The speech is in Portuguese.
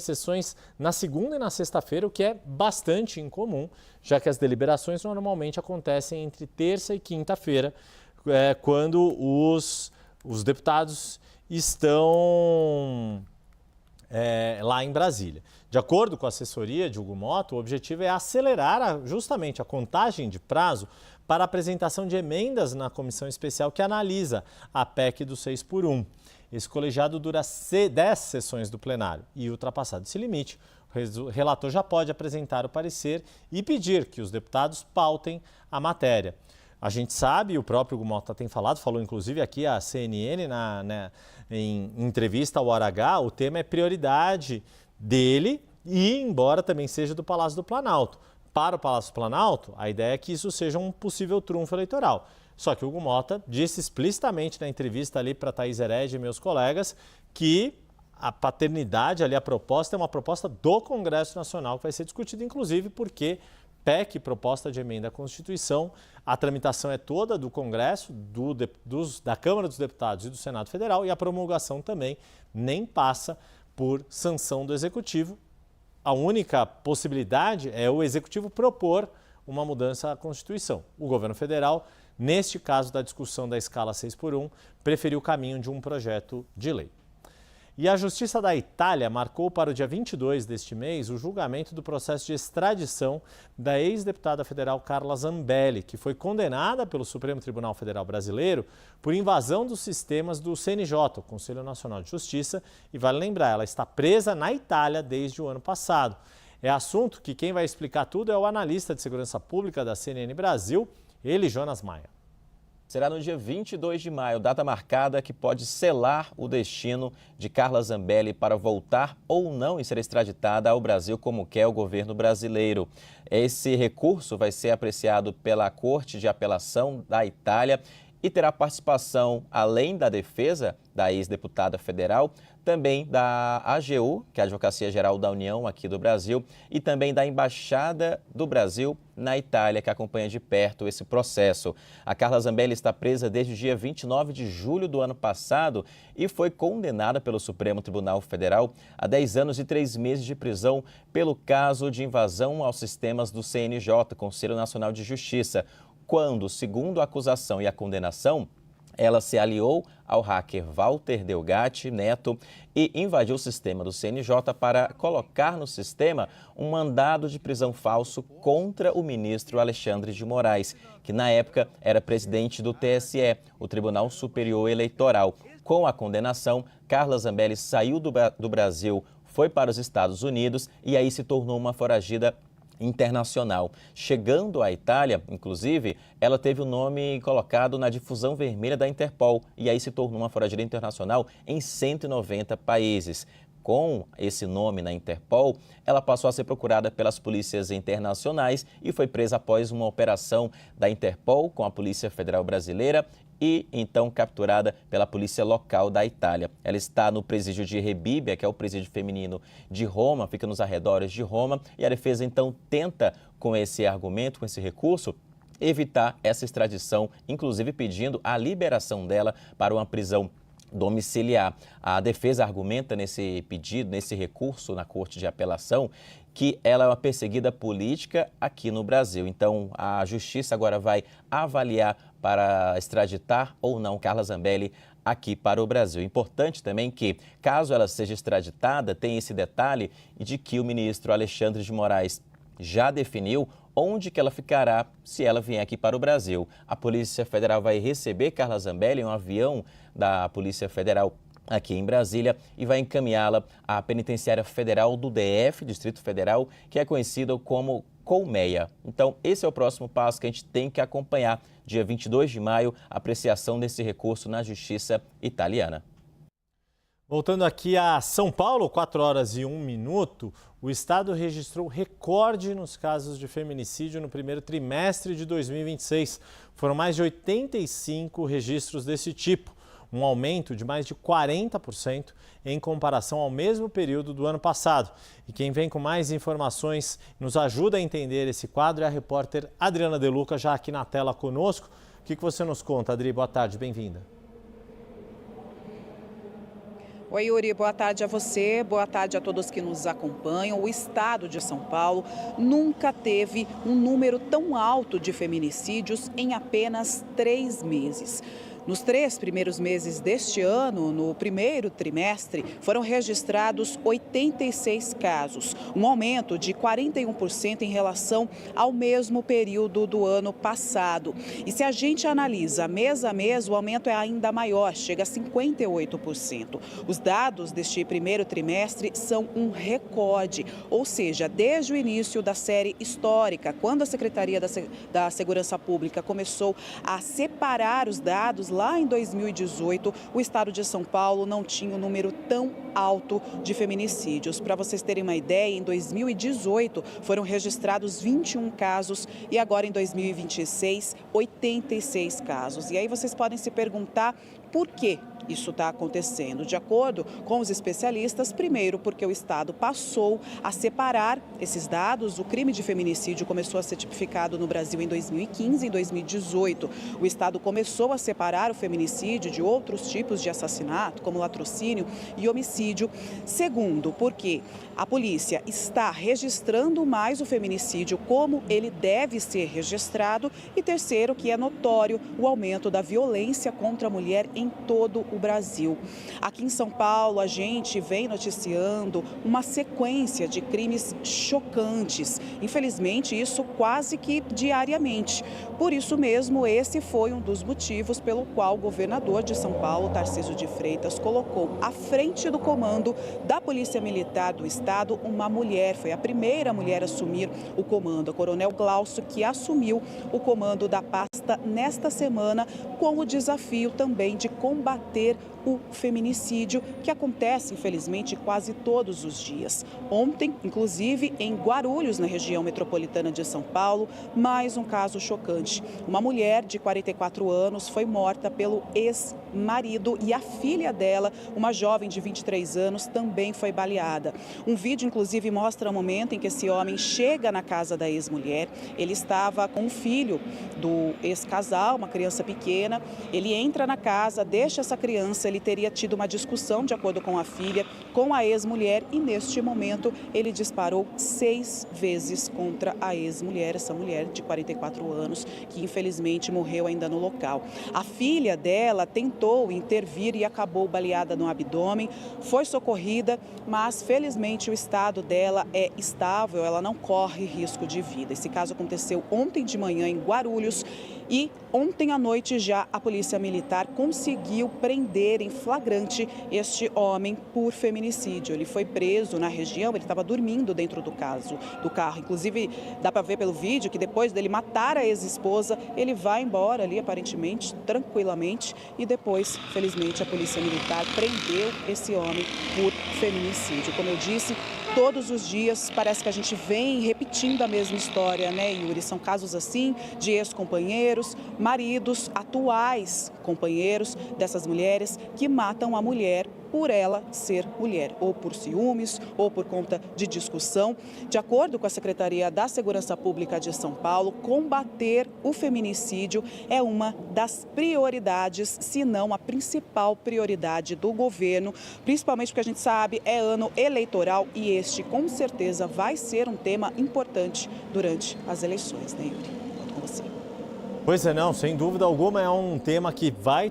sessões na segunda e na sexta-feira, o que é bastante incomum, já que as deliberações normalmente acontecem entre terça e quinta-feira, quando os deputados estão lá em Brasília. De acordo com a assessoria de Hugo Mota, o objetivo é acelerar justamente a contagem de prazo para a apresentação de emendas na comissão especial que analisa a PEC do 6x1. Esse colegiado dura 10 sessões do plenário e, ultrapassado esse limite, o relator já pode apresentar o parecer e pedir que os deputados pautem a matéria. A gente sabe, o próprio Hugo Mota tem falou inclusive aqui à CNN em entrevista ao Hora H, o tema é prioridade dele e, embora também seja do Palácio do Planalto. Para o Palácio do Planalto, a ideia é que isso seja um possível trunfo eleitoral. Só que o Hugo Mota disse explicitamente na entrevista ali para Thaís Herede e meus colegas que a paternidade ali, a proposta é uma proposta do Congresso Nacional que vai ser discutida, inclusive porque PEC, proposta de emenda à Constituição, a tramitação é toda do Congresso, da Câmara dos Deputados e do Senado Federal e a promulgação também nem passa por sanção do Executivo. A única possibilidade é o Executivo propor uma mudança à Constituição. O governo federal, neste caso da discussão da escala 6x1, preferiu o caminho de um projeto de lei. E a Justiça da Itália marcou para o dia 22 deste mês o julgamento do processo de extradição da ex-deputada federal Carla Zambelli, que foi condenada pelo Supremo Tribunal Federal Brasileiro por invasão dos sistemas do CNJ, o Conselho Nacional de Justiça, e vale lembrar, ela está presa na Itália desde o ano passado. É assunto que quem vai explicar tudo é o analista de segurança pública da CNN Brasil, ele, Jonas Maia. Será no dia 22 de maio, data marcada que pode selar o destino de Carla Zambelli para voltar ou não e ser extraditada ao Brasil, como quer o governo brasileiro. Esse recurso vai ser apreciado pela Corte de Apelação da Itália e terá participação, além da defesa da ex-deputada federal, também da AGU, que é a Advocacia Geral da União aqui do Brasil, e também da Embaixada do Brasil na Itália, que acompanha de perto esse processo. A Carla Zambelli está presa desde o dia 29 de julho do ano passado e foi condenada pelo Supremo Tribunal Federal a 10 anos e 3 meses de prisão pelo caso de invasão aos sistemas do CNJ, Conselho Nacional de Justiça, quando, segundo a acusação e a condenação, ela se aliou ao hacker Walter Delgatti Neto e invadiu o sistema do CNJ para colocar no sistema um mandado de prisão falso contra o ministro Alexandre de Moraes, que na época era presidente do TSE, o Tribunal Superior Eleitoral. Com a condenação, Carla Zambelli saiu do Brasil, foi para os Estados Unidos e aí se tornou uma foragida internacional. Chegando à Itália, inclusive, ela teve o nome colocado na difusão vermelha da Interpol e aí se tornou uma foragida internacional em 190 países. Com esse nome na Interpol, ela passou a ser procurada pelas polícias internacionais e foi presa após uma operação da Interpol com a Polícia Federal Brasileira e então capturada pela polícia local da Itália. Ela está no presídio de Rebibbia, que é o presídio feminino de Roma, fica nos arredores de Roma, e a defesa então tenta, com esse argumento, com esse recurso, evitar essa extradição, inclusive pedindo a liberação dela para uma prisão domiciliar. A defesa argumenta nesse pedido, nesse recurso na Corte de Apelação, que ela é uma perseguida política aqui no Brasil. Então, a Justiça agora vai avaliar para extraditar ou não Carla Zambelli aqui para o Brasil. Importante também que, caso ela seja extraditada, tem esse detalhe de que o ministro Alexandre de Moraes já definiu onde que ela ficará se ela vier aqui para o Brasil. A Polícia Federal vai receber Carla Zambelli em um avião da Polícia Federal aqui em Brasília e vai encaminhá-la à Penitenciária Federal do DF, Distrito Federal, que é conhecida como Colmeia. Então, esse é o próximo passo que a gente tem que acompanhar. Dia 22 de maio, a apreciação desse recurso na Justiça italiana. Voltando aqui a São Paulo, 4 horas e 1 minuto, o estado registrou recorde nos casos de feminicídio no primeiro trimestre de 2026. Foram mais de 85 registros desse tipo, um aumento de mais de 40% em comparação ao mesmo período do ano passado. E quem vem com mais informações nos ajuda a entender esse quadro é a repórter Adriana De Luca, já aqui na tela conosco. O que você nos conta, Adri? Boa tarde, bem-vinda. Oi, Yuri, boa tarde a você, boa tarde a todos que nos acompanham. O estado de São Paulo nunca teve um número tão alto de feminicídios em apenas 3 meses. Nos 3 primeiros meses deste ano, no primeiro trimestre, foram registrados 86 casos, um aumento de 41% em relação ao mesmo período do ano passado. E se a gente analisa mês a mês, o aumento é ainda maior, chega a 58%. Os dados deste primeiro trimestre são um recorde, ou seja, desde o início da série histórica, quando a Secretaria da Segurança Pública começou a separar os dados, lá em 2018, o estado de São Paulo não tinha um número tão alto de feminicídios. Para vocês terem uma ideia, em 2018 foram registrados 21 casos e agora em 2026, 86 casos. E aí vocês podem se perguntar por que isso está acontecendo. De acordo com os especialistas, primeiro porque o Estado passou a separar esses dados. O crime de feminicídio começou a ser tipificado no Brasil em 2015 e em 2018. O Estado começou a separar o feminicídio de outros tipos de assassinato, como latrocínio e homicídio. Segundo, porque a polícia está registrando mais o feminicídio como ele deve ser registrado. E terceiro, que é notório o aumento da violência contra a mulher em todo o Brasil. Aqui em São Paulo, a gente vem noticiando uma sequência de crimes chocantes. Infelizmente, isso quase que diariamente. Por isso mesmo, esse foi um dos motivos pelo qual o governador de São Paulo, Tarcísio de Freitas, colocou à frente do comando da Polícia Militar do Estado uma mulher. Foi a primeira mulher a assumir o comando, a Coronel Glaucio, que assumiu o comando da pasta nesta semana, com o desafio também de combater o feminicídio, que acontece, infelizmente, quase todos os dias. Ontem, inclusive, em Guarulhos, na região metropolitana de São Paulo, mais um caso chocante. Uma mulher de 44 anos foi morta pelo ex-marido e a filha dela, uma jovem de 23 anos, também foi baleada. Um vídeo, inclusive, mostra o momento em que esse homem chega na casa da ex-mulher. Ele estava com um filho do ex-casal, uma criança pequena. Ele entra na casa, deixa essa criança. Ele teria tido uma discussão, de acordo com a filha, com a ex-mulher e, neste momento, ele disparou 6 vezes contra a ex-mulher, essa mulher de 44 anos, que infelizmente morreu ainda no local. A filha dela tentou intervir e acabou baleada no abdômen, foi socorrida, mas felizmente o estado dela é estável, ela não corre risco de vida. Esse caso aconteceu ontem de manhã em Guarulhos e ontem à noite já a Polícia Militar conseguiu prender em flagrante este homem por feminicídio. Ele foi preso na região, ele estava dormindo dentro do carro. Inclusive, dá para ver pelo vídeo que depois dele matar a ex-esposa, ele vai embora ali, aparentemente, tranquilamente. E depois, felizmente, a Polícia Militar prendeu esse homem por feminicídio. Como eu disse, todos os dias parece que a gente vem repetindo a mesma história, né, Yuri? São casos assim de ex-companheiros, maridos, atuais companheiros dessas mulheres que matam a mulher por ela ser mulher, ou por ciúmes, ou por conta de discussão. De acordo com a Secretaria da Segurança Pública de São Paulo, combater o feminicídio é uma das prioridades, se não a principal prioridade do governo, principalmente porque a gente sabe é ano eleitoral e este com certeza vai ser um tema importante durante as eleições, né, Yuri? Conto com você. Pois é, não, sem dúvida alguma é um tema que vai